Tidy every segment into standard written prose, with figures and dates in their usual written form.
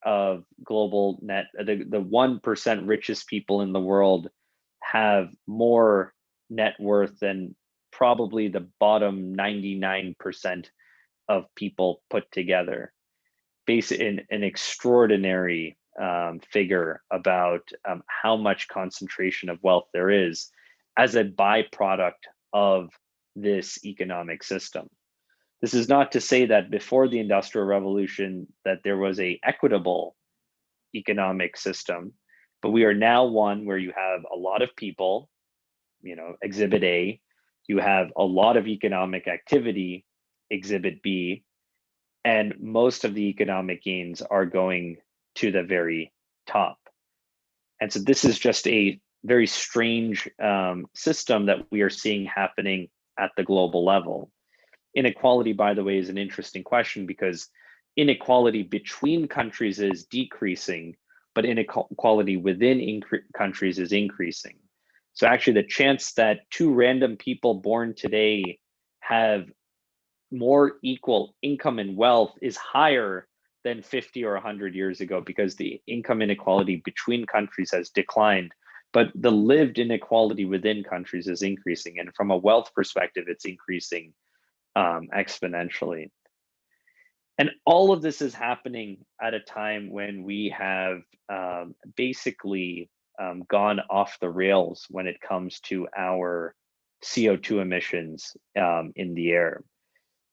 of global net, the 1% richest people in the world have more net worth than probably the bottom 99% of people put together. Base in an extraordinary figure about how much concentration of wealth there is as a byproduct of this economic system. This is not to say that before the Industrial Revolution that there was a equitable economic system, but we are now one where you have a lot of people, exhibit A, you have a lot of economic activity, exhibit B, and most of the economic gains are going to the very top. And so this is just a very strange system that we are seeing happening at the global level. Inequality, by the way, is an interesting question because inequality between countries is decreasing, but inequality within countries is increasing. So actually the chance that two random people born today have more equal income and wealth is higher than 50 or 100 years ago because the income inequality between countries has declined, but the lived inequality within countries is increasing. And from a wealth perspective, it's increasing exponentially. And all of this is happening at a time when we have basically gone off the rails when it comes to our CO2 emissions in the air.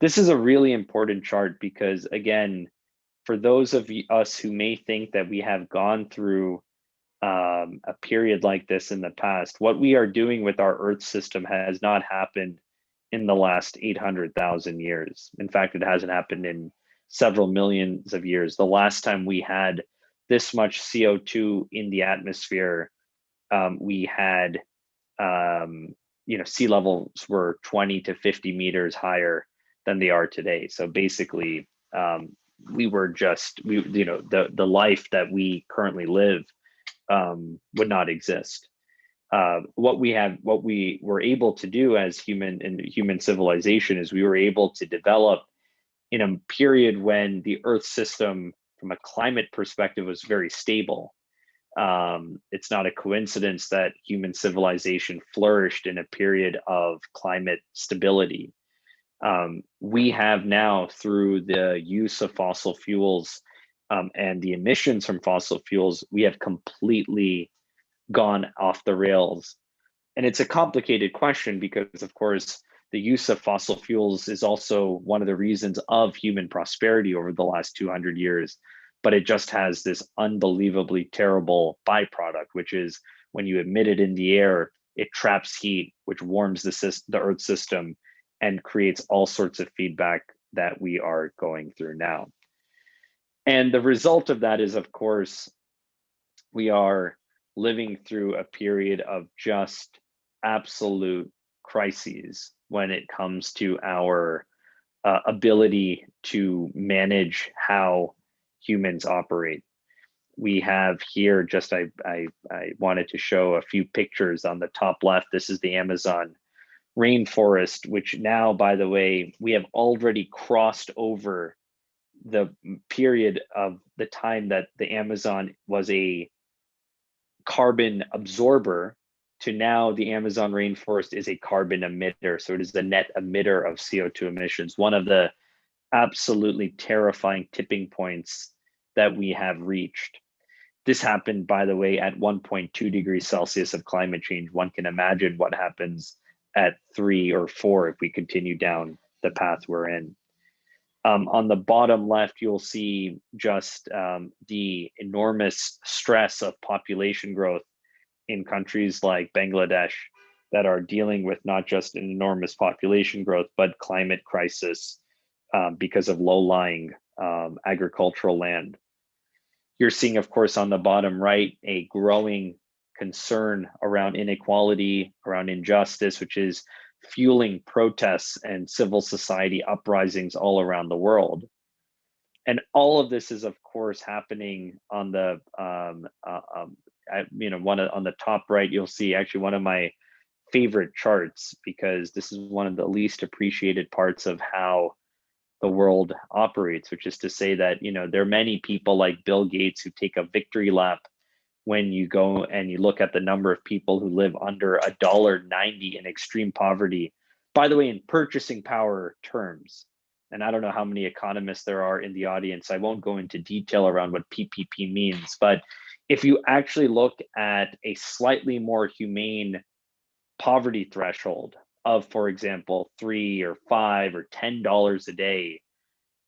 This is a really important chart because, again, for those of us who may think that we have gone through a period like this in the past, what we are doing with our Earth system has not happened in the last 800,000 years. In fact, it hasn't happened in several millions of years. The last time we had this much CO2 in the atmosphere, we had, sea levels were 20 to 50 meters higher than they are today. So basically, we were just, the life that we currently live would not exist. What we were able to do as human civilization is we were able to develop in a period when the Earth system, from a climate perspective, was very stable. It's not a coincidence that human civilization flourished in a period of climate stability. We have now, through the use of fossil fuels and the emissions from fossil fuels, we have completely gone off the rails. And it's a complicated question because, of course, the use of fossil fuels is also one of the reasons of human prosperity over the last 200 years. But it just has this unbelievably terrible byproduct, which is when you emit it in the air, it traps heat, which warms the Earth system and creates all sorts of feedback that we are going through now. And the result of that is, of course, we are living through a period of just absolute crises when it comes to our ability to manage how humans operate. We have here just, I wanted to show a few pictures on the top left. This is the Amazon rainforest, which now, by the way, we have already crossed over the period of the time that the Amazon was a carbon absorber to now the Amazon rainforest is a carbon emitter. So it is the net emitter of CO2 emissions, one of the absolutely terrifying tipping points that we have reached. This happened, by the way, at 1.2 degrees Celsius of climate change. One can imagine what happens at 3 or 4 if we continue down the path we're in. On the bottom left, you'll see just the enormous stress of population growth in countries like Bangladesh that are dealing with not just an enormous population growth, but climate crisis because of low-lying agricultural land. You're seeing, of course, on the bottom right, a growing concern around inequality, around injustice, which is fueling protests and civil society uprisings all around the world. And all of this is, of course, happening on the, on the top right. You'll see actually one of my favorite charts because this is one of the least appreciated parts of how the world operates, which is to say that, there are many people like Bill Gates who take a victory lap when you go and you look at the number of people who live under $1.90 in extreme poverty. By the way, in purchasing power terms, and I don't know how many economists there are in the audience. I won't go into detail around what PPP means, but if you actually look at a slightly more humane poverty threshold of, for example, $3 or $5 or $10 a day,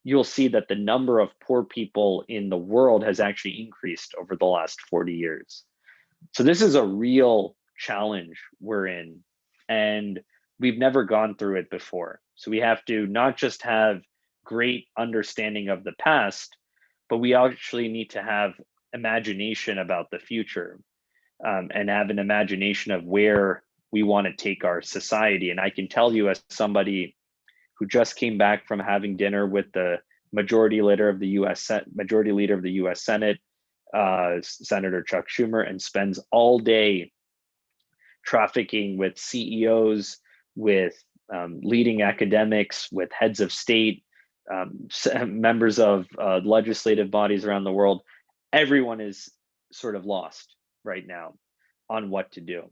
you'll see that the number of poor people in the world has actually increased over the last 40 years. So this is a real challenge we're in, and we've never gone through it before. So we have to not just have great understanding of the past, but we actually need to have imagination about the future, and have an imagination of where we want to take our society. And I can tell you, as somebody who just came back from having dinner with the majority leader of the U.S. Senate, Senator Chuck Schumer, and spends all day trafficking with CEOs, with leading academics, with heads of state, members of legislative bodies around the world. Everyone is sort of lost right now on what to do.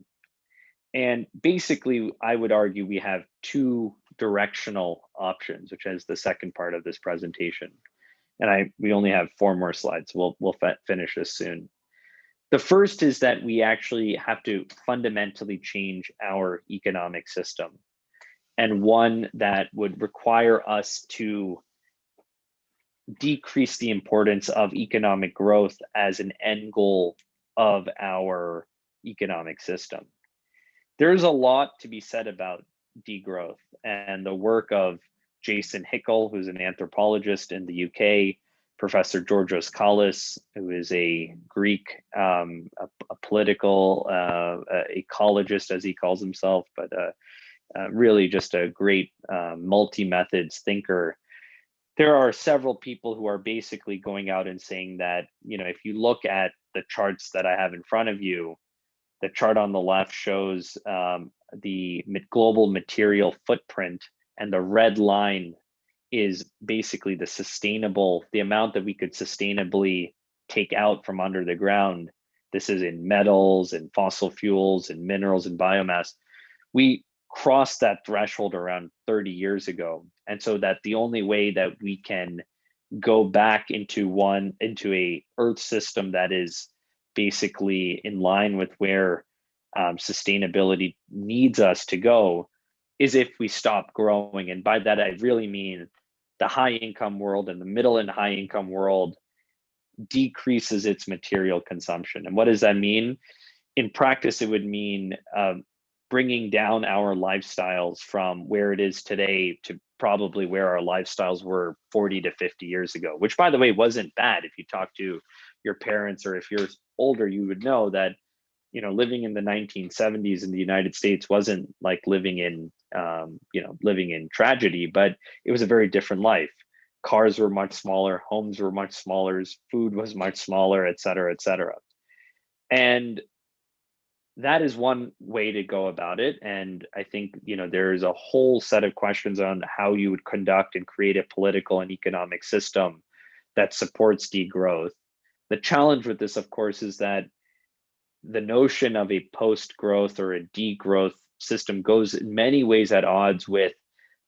And basically, I would argue we have two directional options, which is the second part of this presentation. And we only have 4 more slides. We'll finish this soon. The first is that we actually have to fundamentally change our economic system, and one that would require us to decrease the importance of economic growth as an end goal of our economic system. There's a lot to be said about degrowth, and the work of Jason Hickel, who's an anthropologist in the UK, Professor Georgios Kallis, who is a Greek, a political ecologist, as he calls himself, but really just a great multi-methods thinker. There are several people who are basically going out and saying that, if you look at the charts that I have in front of you, the chart on the left shows the global material footprint, and the red line is basically the amount that we could sustainably take out from under the ground. This is in metals and fossil fuels and minerals and biomass. We crossed that threshold around 30 years ago. And so that the only way that we can go back into a Earth system that is basically in line with where sustainability needs us to go is if we stop growing. And by that, I really mean the high income world and the middle and high income world decreases its material consumption. And what does that mean? In practice, it would mean bringing down our lifestyles from where it is today to probably where our lifestyles were 40 to 50 years ago, which, by the way, wasn't bad. If you talk to your parents, or if you're older, you would know that, living in the 1970s in the United States wasn't like living in tragedy, but it was a very different life. Cars were much smaller, homes were much smaller, food was much smaller, et cetera, et cetera. And that is one way to go about it. And I think, there's a whole set of questions on how you would conduct and create a political and economic system that supports degrowth. The challenge with this, of course, is that the notion of a post-growth or a degrowth system goes in many ways at odds with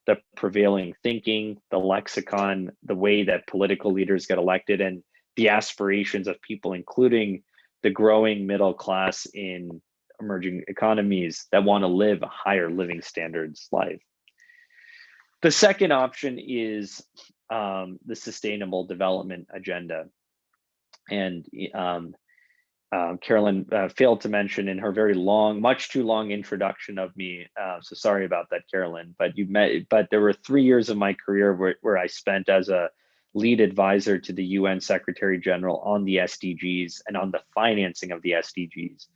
the prevailing thinking, the lexicon, the way that political leaders get elected, and the aspirations of people, including the growing middle class in emerging economies that want to live a higher living standards life. The second option is the Sustainable Development Agenda. And Carolyn failed to mention in her very long, much too long introduction of me. So sorry about that, Carolyn. But there were 3 years of my career where I spent as a lead advisor to the UN Secretary General on the SDGs and on the financing of the SDGs.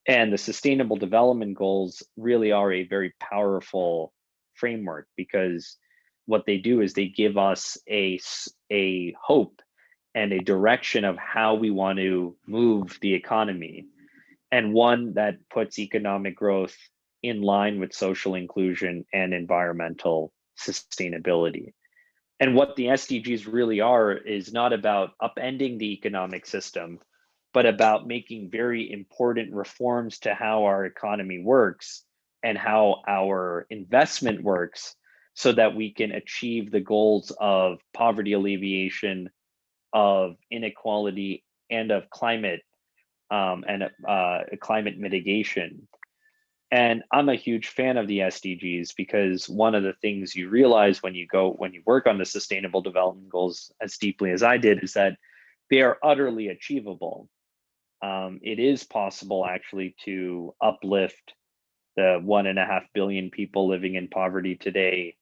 And the Sustainable Development Goals really are a very powerful framework, because what they do is they give us a hope and a direction of how we want to move the economy, and one that puts economic growth in line with social inclusion and environmental sustainability. And what the SDGs really are is not about upending the economic system, but about making very important reforms to how our economy works and how our investment works so that we can achieve the goals of poverty alleviation, of inequality, and of climate and climate mitigation. And I'm a huge fan of the SDGs because one of the things you realize when you work on the sustainable development goals as deeply as I did is that they are utterly achievable. It is possible actually to uplift the 1.5 billion people living in poverty today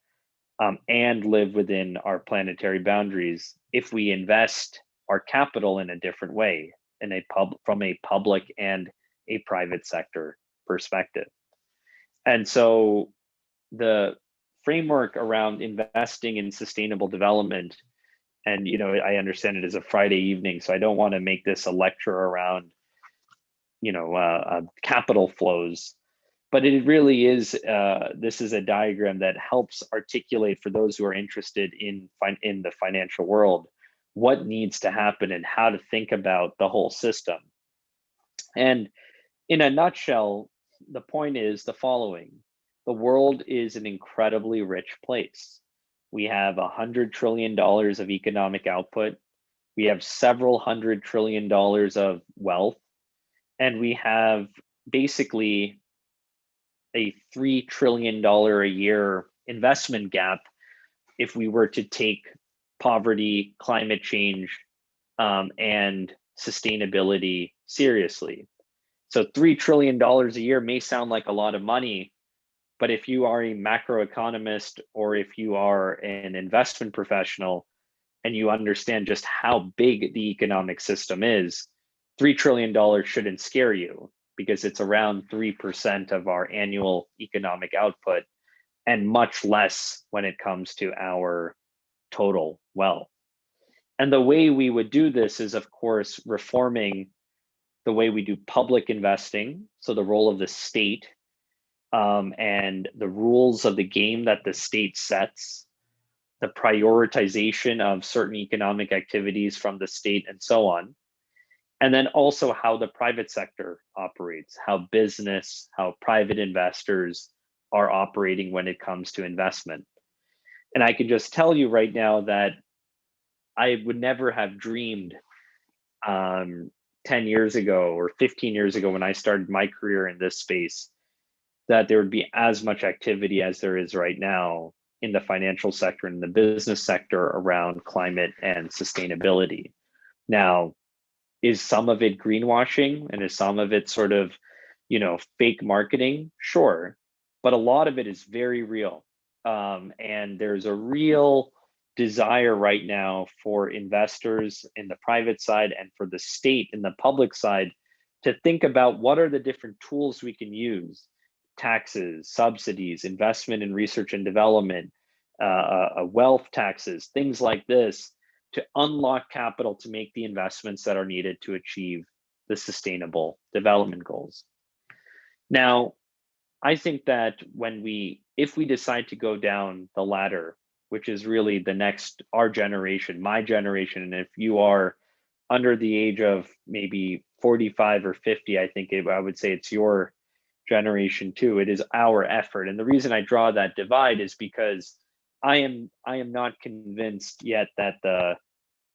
and live within our planetary boundaries if we invest our capital in a different way, from a public and a private sector perspective. And so the framework around investing in sustainable development, and I understand it is a Friday evening, so I don't want to make this a lecture around capital flows, but it really is. This is a diagram that helps articulate for those who are interested in the financial world what needs to happen and how to think about the whole system. And in a nutshell, the point is the following: the world is an incredibly rich place. We have $100 trillion of economic output. We have several $100 trillion of wealth. And we have basically a $3 trillion a year investment gap if we were to take poverty, climate change, and sustainability seriously. So $3 trillion a year may sound like a lot of money, but if you are a macroeconomist or if you are an investment professional and you understand just how big the economic system is, $3 trillion shouldn't scare you because it's around 3% of our annual economic output and much less when it comes to our total wealth. And the way we would do this is, of course, reforming the way we do public investing, so the role of the state and the rules of the game that the state sets, the prioritization of certain economic activities from the state, and so on. And then also how the private sector operates, how private investors are operating when it comes to investment. And I can just tell you right now that I would never have dreamed 10 years ago or 15 years ago when I started my career in this space that there would be as much activity as there is right now in the financial sector and the business sector around climate and sustainability. Now, is some of it greenwashing and is some of it sort of, fake marketing? Sure. But a lot of it is very real. And there's a real desire right now for investors in the private side and for the state in the public side to think about what are the different tools we can use: taxes, subsidies, investment in research and development, wealth taxes, things like this, to unlock capital to make the investments that are needed to achieve the sustainable development goals. Now, I think that if we decide to go down the ladder, which is really our generation, my generation, and if you are under the age of maybe 45 or 50, I would say it's your generation too. It is our effort. And the reason I draw that divide is because I am not convinced yet that the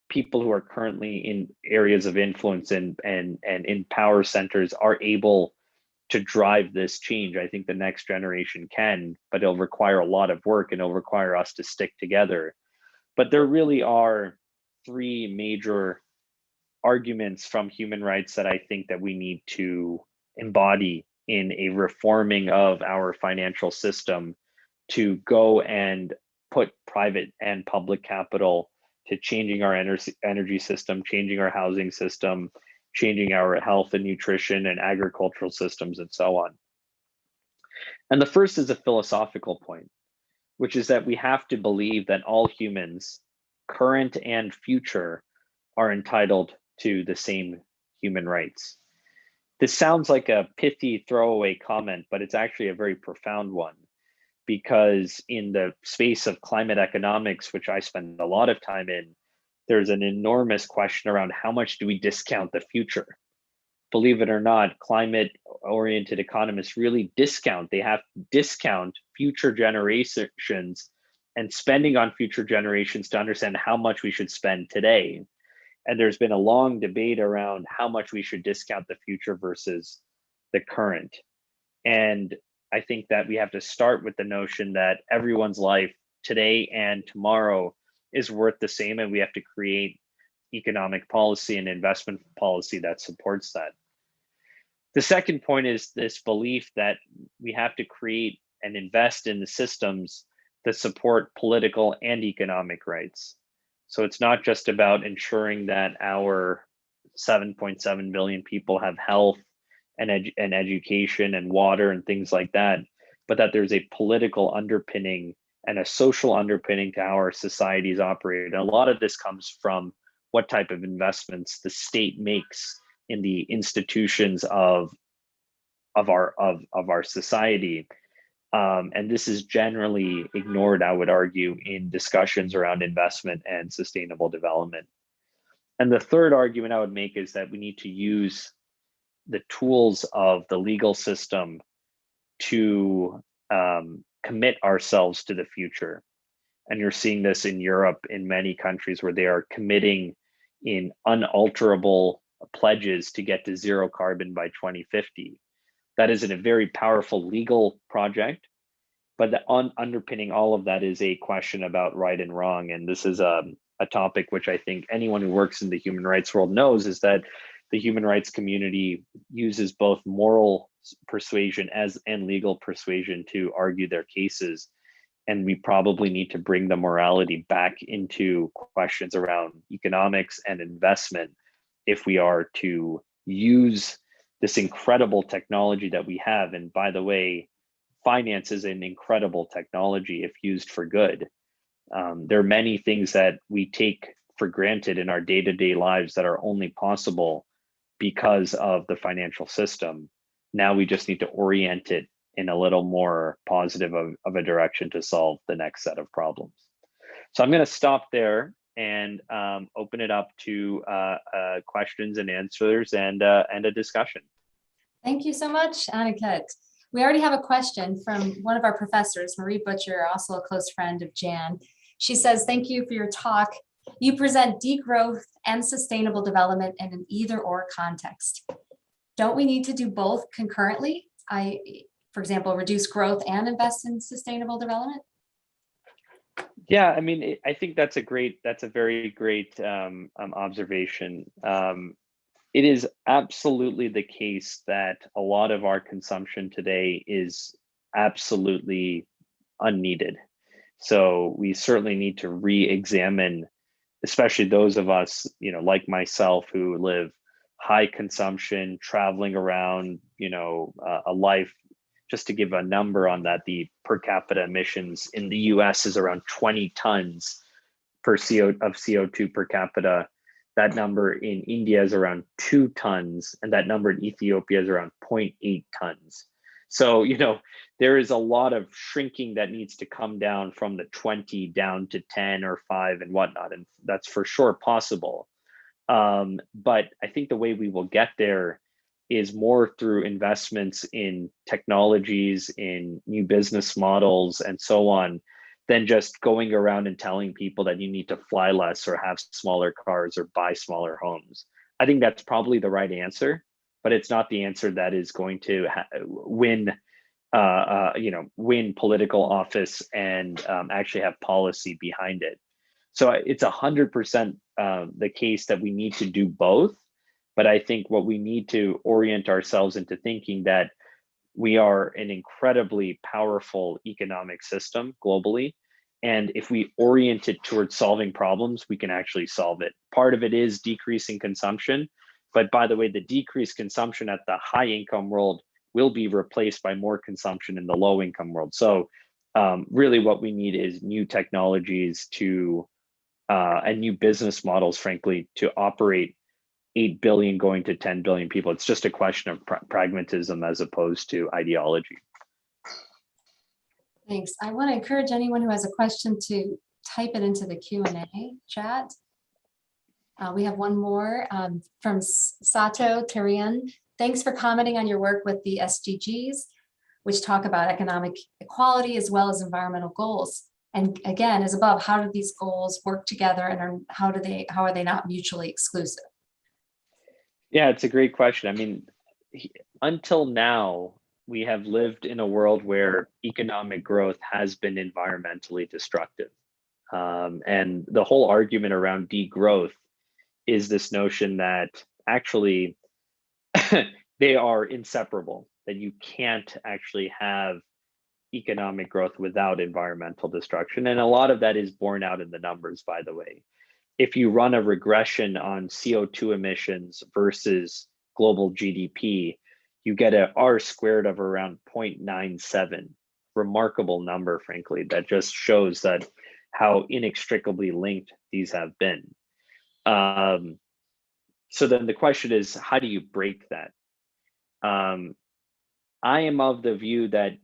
people who are currently in areas of influence and in power centers are able to drive this change. I think the next generation can, but it'll require a lot of work and it'll require us to stick together. But there really are three major arguments from human rights that I think that we need to embody in a reforming of our financial system to go and put private and public capital to changing our energy system, changing our housing system, changing our health and nutrition and agricultural systems, and so on. And the first is a philosophical point, which is that we have to believe that all humans, current and future, are entitled to the same human rights. This sounds like a pithy throwaway comment, but it's actually a very profound one. because in the space of climate economics, which I spend a lot of time in, there's an enormous question around how much do we discount the future? Believe it or not, climate-oriented economists really discount. They have to discount future generations and spending on future generations to understand how much we should spend today. And there's been a long debate around how much we should discount the future versus the current. And I think that we have to start with the notion that everyone's life today and tomorrow is worth the same, and we have to create economic policy and investment policy that supports that. The second point is this belief that we have to create and invest in the systems that support political and economic rights. So it's not just about ensuring that our 7.7 billion people have health and education and water and things like that, but that there's a political underpinning and a social underpinning to how our societies operate. And a lot of this comes from what type of investments the state makes in the institutions of our society. And this is generally ignored, I would argue, in discussions around investment and sustainable development. And the third argument I would make is that we need to use the tools of the legal system to commit ourselves to the future. And you're seeing this in Europe, in many countries where they are committing in unalterable pledges to get to zero carbon by 2050. That is a very powerful legal project, but underpinning all of that is a question about right and wrong. And this is a topic which I think anyone who works in the human rights world knows, is that the human rights community uses both moral persuasion and legal persuasion to argue their cases. And we probably need to bring the morality back into questions around economics and investment if we are to use this incredible technology that we have. And by the way, finance is an incredible technology if used for good. There are many things that we take for granted in our day-to-day lives that are only possible because of the financial system. Now we just need to orient it in a little more positive of a direction to solve the next set of problems. So I'm going to stop there and open it up to questions and answers and a discussion. Thank you so much, Aniket. We already have a question from one of our professors, Marie Butcher, also a close friend of Jan. She says, thank you for your talk. You present degrowth and sustainable development in an either-or context. Don't we need to do both concurrently? For example, reduce growth and invest in sustainable development? Yeah, I mean, I think that's a very great observation. It is absolutely the case that a lot of our consumption today is absolutely unneeded. So we certainly need to re-examine, especially those of us, like myself, who live high consumption, traveling around, a life. Just to give a number on that, the per capita emissions in the US is around 20 tons of CO2 per capita. That number in India is around 2 tons, and that number in Ethiopia is around 0.8 tons. So, there is a lot of shrinking that needs to come down from the 20 down to 10 or 5 and whatnot, and that's for sure possible. But I think the way we will get there is more through investments in technologies, in new business models, and so on, than just going around and telling people that you need to fly less or have smaller cars or buy smaller homes. I think that's probably the right answer, but it's not the answer that is going to win political office and actually have policy behind it. So it's 100% the case that we need to do both. But I think what we need to orient ourselves into thinking that we are an incredibly powerful economic system globally. And if we orient it towards solving problems, we can actually solve it. Part of it is decreasing consumption. But by the way, the decreased consumption at the high income world will be replaced by more consumption in the low income world. So really what we need is new technologies and new business models, frankly, to operate 8 billion going to 10 billion people. It's just a question of pragmatism as opposed to ideology. Thanks. I want to encourage anyone who has a question to type it into the Q&A chat. We have one more from Sato Terian. Thanks for commenting on your work with the SDGs, which talk about economic equality as well as environmental goals. And again, as above, how do these goals work together, and how are they not mutually exclusive? Yeah, it's a great question. I mean, until now, we have lived in a world where economic growth has been environmentally destructive. And the whole argument around degrowth is this notion that actually they are inseparable, that you can't actually have economic growth without environmental destruction. And a lot of that is borne out in the numbers, by the way. If you run a regression on CO2 emissions versus global GDP, you get a R squared of around 0.97. Remarkable number, frankly, that just shows that how inextricably linked these have been. So then the question is, how do you break that? I am of the view that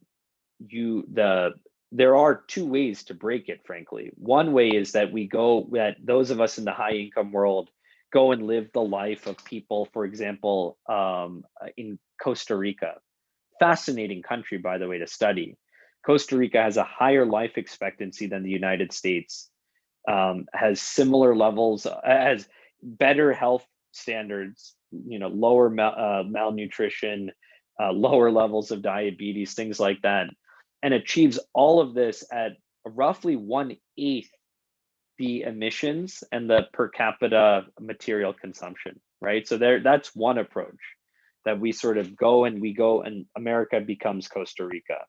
there are two ways to break it, frankly. One way is that those of us in the high income world go and live the life of people, for example, in Costa Rica. Fascinating country, by the way, to study. Costa Rica has a higher life expectancy than the United States, has similar levels, has better health standards, lower malnutrition, lower levels of diabetes, things like that, and achieves all of this at roughly 1/8 the emissions and the per capita material consumption, right? So that's one approach, that we sort of go and America becomes Costa Rica.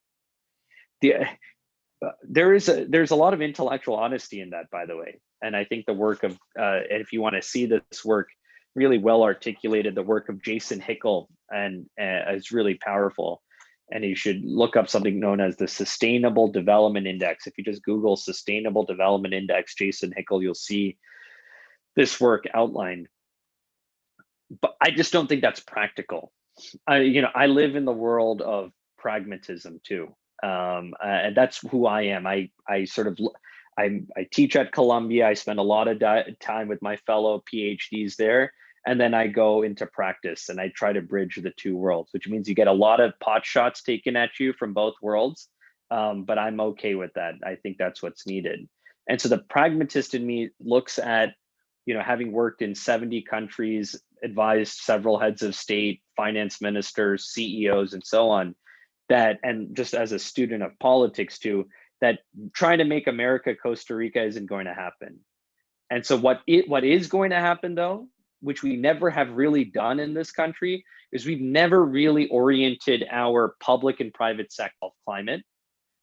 There's a lot of intellectual honesty in that, by the way. And I think the work of, if you want to see this work really well articulated, the work of Jason Hickel and is really powerful. And you should look up something known as the Sustainable Development Index. If you just Google Sustainable Development Index, Jason Hickel, you'll see this work outlined. But I just don't think that's practical. I live in the world of pragmatism too. And that's who I am. I teach at Columbia. I spend a lot of time with my fellow PhDs there. And then I go into practice and I try to bridge the two worlds, which means you get a lot of pot shots taken at you from both worlds. But I'm okay with that. I think that's what's needed. And so the pragmatist in me looks at, having worked in 70 countries, advised several heads of state, finance ministers, CEOs, and so on, and just as a student of politics too, that trying to make America Costa Rica isn't going to happen. And so what is going to happen, though, which we never have really done in this country, is we've never really oriented our public and private sector of climate.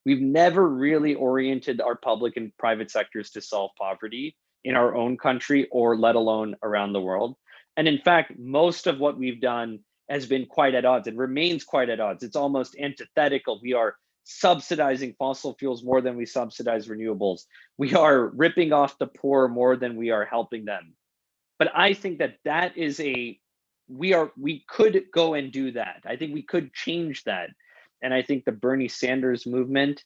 We've never really oriented our public and private sectors to solve poverty in our own country, or let alone around the world. And in fact, most of what we've done has been quite at odds and remains quite at odds. It's almost antithetical. We are subsidizing fossil fuels more than we subsidize renewables. We are ripping off the poor more than we are helping them. But I think that is we could go and do that. I think we could change that. And I think the Bernie Sanders movement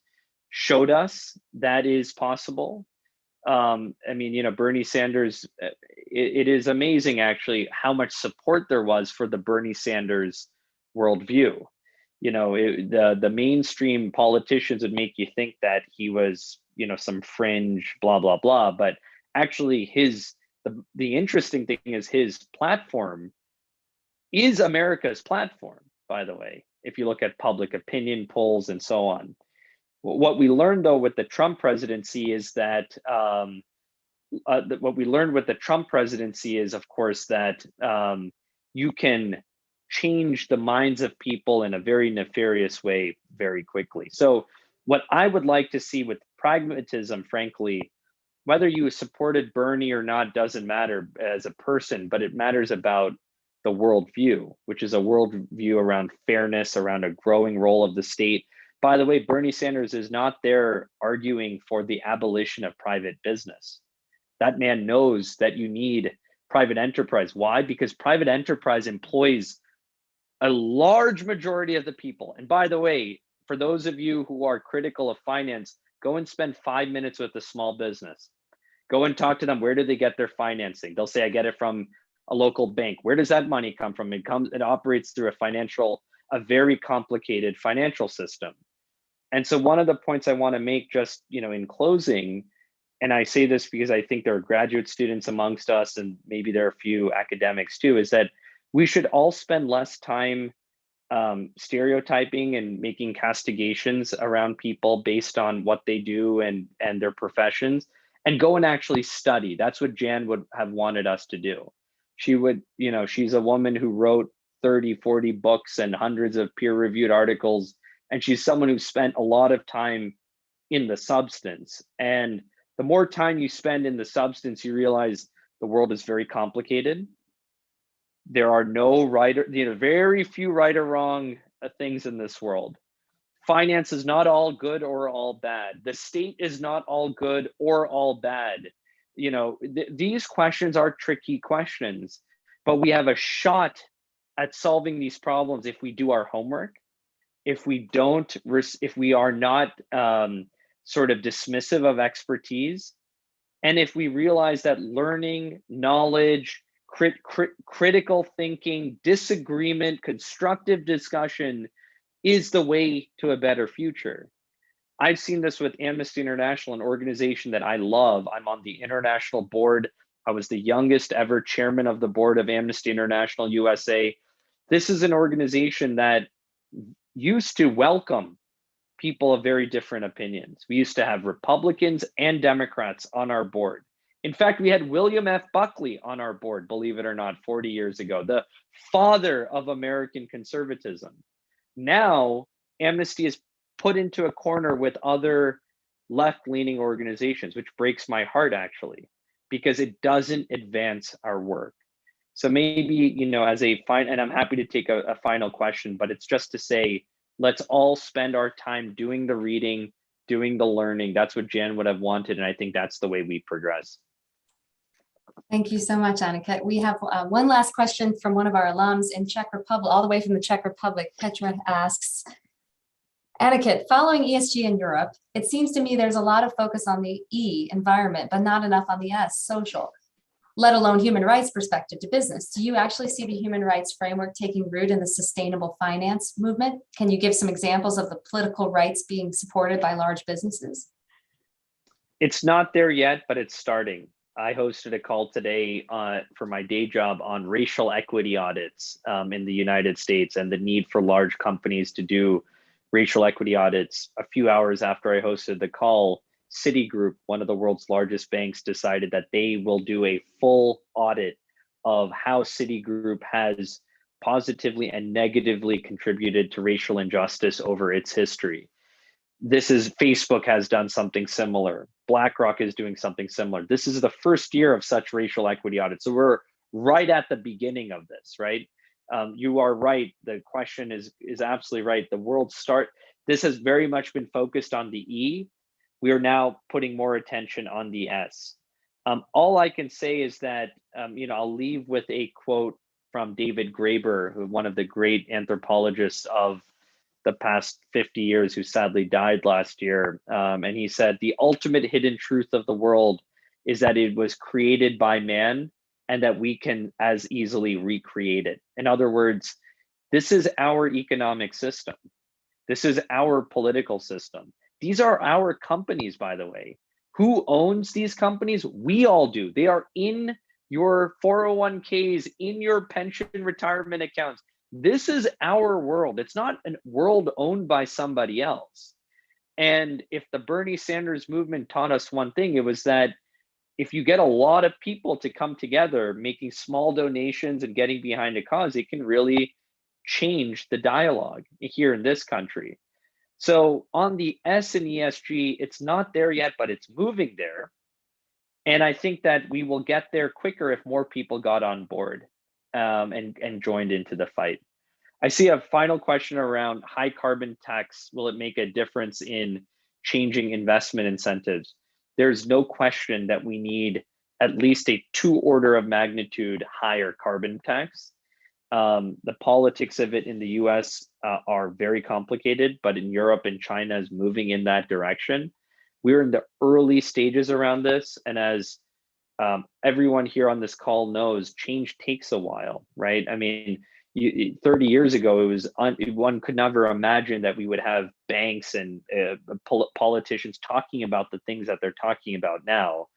showed us that is possible. Bernie Sanders, it is amazing actually how much support there was for the Bernie Sanders worldview. The mainstream politicians would make you think that he was, some fringe, blah, blah, blah. But actually the interesting thing is his platform is America's platform, by the way, if you look at public opinion polls and so on. What we learned, though, with the Trump presidency is that of course, that you can change the minds of people in a very nefarious way very quickly. So what I would like to see with pragmatism, frankly, whether you supported Bernie or not doesn't matter as a person, but it matters about the worldview, which is a worldview around fairness, around a growing role of the state. By the way, Bernie Sanders is not there arguing for the abolition of private business. That man knows that you need private enterprise. Why? Because private enterprise employs a large majority of the people. And by the way, for those of you who are critical of finance, go and spend 5 minutes with a small business. Go and talk to them. Where do they get their financing? They'll say, I get it from a local bank. Where does that money come from? It operates through a very complicated financial system. And so one of the points I want to make just, in closing, and I say this because I think there are graduate students amongst us, and maybe there are a few academics too, is that we should all spend less time stereotyping and making castigations around people based on what they do and their professions, and go and actually study. That's what Jan would have wanted us to do. She would, she's a woman who wrote 30, 40 books and hundreds of peer-reviewed articles, and she's someone who spent a lot of time in the substance. And the more time you spend in the substance, you realize the world is very complicated. There are no right or, very few right or wrong things in this world. Finance is not all good or all bad. The state is not all good or all bad. These questions are tricky questions, but we have a shot at solving these problems if we do our homework, if we are not sort of dismissive of expertise, and if we realize that learning, knowledge, critical thinking, disagreement, constructive discussion is the way to a better future. I've seen this with Amnesty International, an organization that I love. I'm on the international board. I was the youngest ever chairman of the board of Amnesty International USA. This is an organization that used to welcome people of very different opinions. We used to have Republicans and Democrats on our board. In fact, we had William F. Buckley on our board, believe it or not, 40 years ago, the father of American conservatism. Now, Amnesty is put into a corner with other left-leaning organizations, which breaks my heart, actually, because it doesn't advance our work. So maybe, and I'm happy to take a final question, but it's just to say, let's all spend our time doing the reading, doing the learning. That's what Jan would have wanted, and I think that's the way we progress. Thank you so much, Aniket. We have one last question from one of our alums in Czech Republic, all the way from the Czech Republic. Petra asks, Aniket, following ESG in Europe, it seems to me there's a lot of focus on the E, environment, but not enough on the S, social, let alone human rights perspective to business. Do you actually see the human rights framework taking root in the sustainable finance movement? Can you give some examples of the political rights being supported by large businesses? It's not there yet, but it's starting. I hosted a call today for my day job on racial equity audits in the United States and the need for large companies to do racial equity audits. A few hours after I hosted the call, Citigroup, one of the world's largest banks, decided that they will do a full audit of how Citigroup has positively and negatively contributed to racial injustice over its history. Facebook has done something similar. BlackRock is doing something similar. This is the first year of such racial equity audits. So we're right at the beginning of this, right? You are right. The question is absolutely right. This has very much been focused on the E. We are now putting more attention on the S. All I can say is that, I'll leave with a quote from David Graeber, who one of the great anthropologists of the past 50 years, who sadly died last year. And he said, the ultimate hidden truth of the world is that it was created by man and that we can as easily recreate it. In other words, this is our economic system. This is our political system. These are our companies, by the way. Who owns these companies? We all do. They are in your 401ks, in your pension retirement accounts. This is our world. It's not a world owned by somebody else. And if the Bernie Sanders movement taught us one thing, it was that if you get a lot of people to come together, making small donations and getting behind a cause, it can really change the dialogue here in this country. So on the S and ESG, it's not there yet, but it's moving there. And I think that we will get there quicker if more people got on board and joined into the fight. I see a final question around high carbon tax. Will it make a difference in changing investment incentives? There's no question that we need at least a 2 order of magnitude higher carbon tax. The politics of it in the US are very complicated, but in Europe and China is moving in that direction. We're in the early stages around this. And as everyone here on this call knows, change takes a while, right? I mean, 30 years ago, it was one could never imagine that we would have banks and politicians talking about the things that they're talking about now.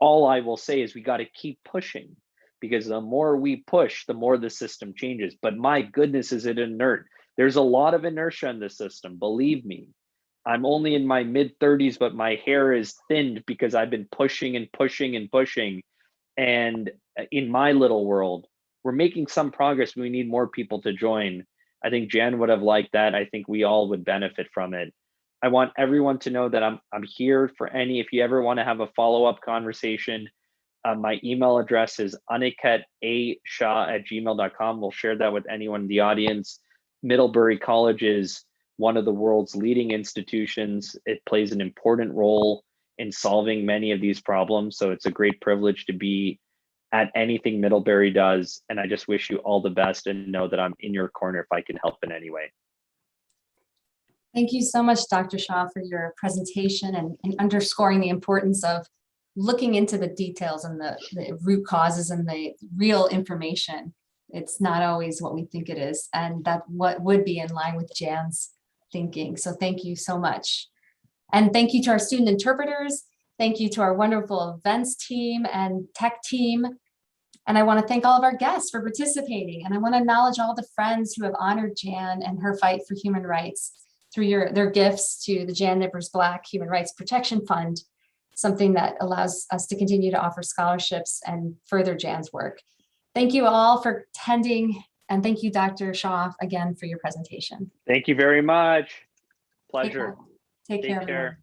All I will say is we got to keep pushing, because the more we push, the more the system changes. But my goodness, is it inert? There's a lot of inertia in the system, believe me. I'm only in my mid 30s, but my hair is thinned because I've been pushing and pushing and pushing. And in my little world, we're making some progress. We need more people to join. I think Jan would have liked that. I think we all would benefit from it. I want everyone to know that I'm here for any, if you ever want to have a follow-up conversation. My email address is aniketashah@gmail.com. We'll share that with anyone in the audience. Middlebury College is one of the world's leading institutions. It plays an important role in solving many of these problems. So it's a great privilege to be at anything Middlebury does. And I just wish you all the best and know that I'm in your corner if I can help in any way. Thank you so much, Dr. Shah, for your presentation and underscoring the importance of looking into the details and the root causes and the real information. It's not always what we think it is, and that what would be in line with Jan's thinking. So thank you so much. And thank you to our student interpreters. Thank you to our wonderful events team and tech team. And I want to thank all of our guests for participating. And I want to acknowledge all the friends who have honored Jan and her fight for human rights through their gifts to the Jan Nippers Black Human Rights Protection Fund, something that allows us to continue to offer scholarships and further Jan's work. Thank you all for attending, and thank you, Dr. Shah, again for your presentation. Thank you very much. Pleasure. Take care. Everyone.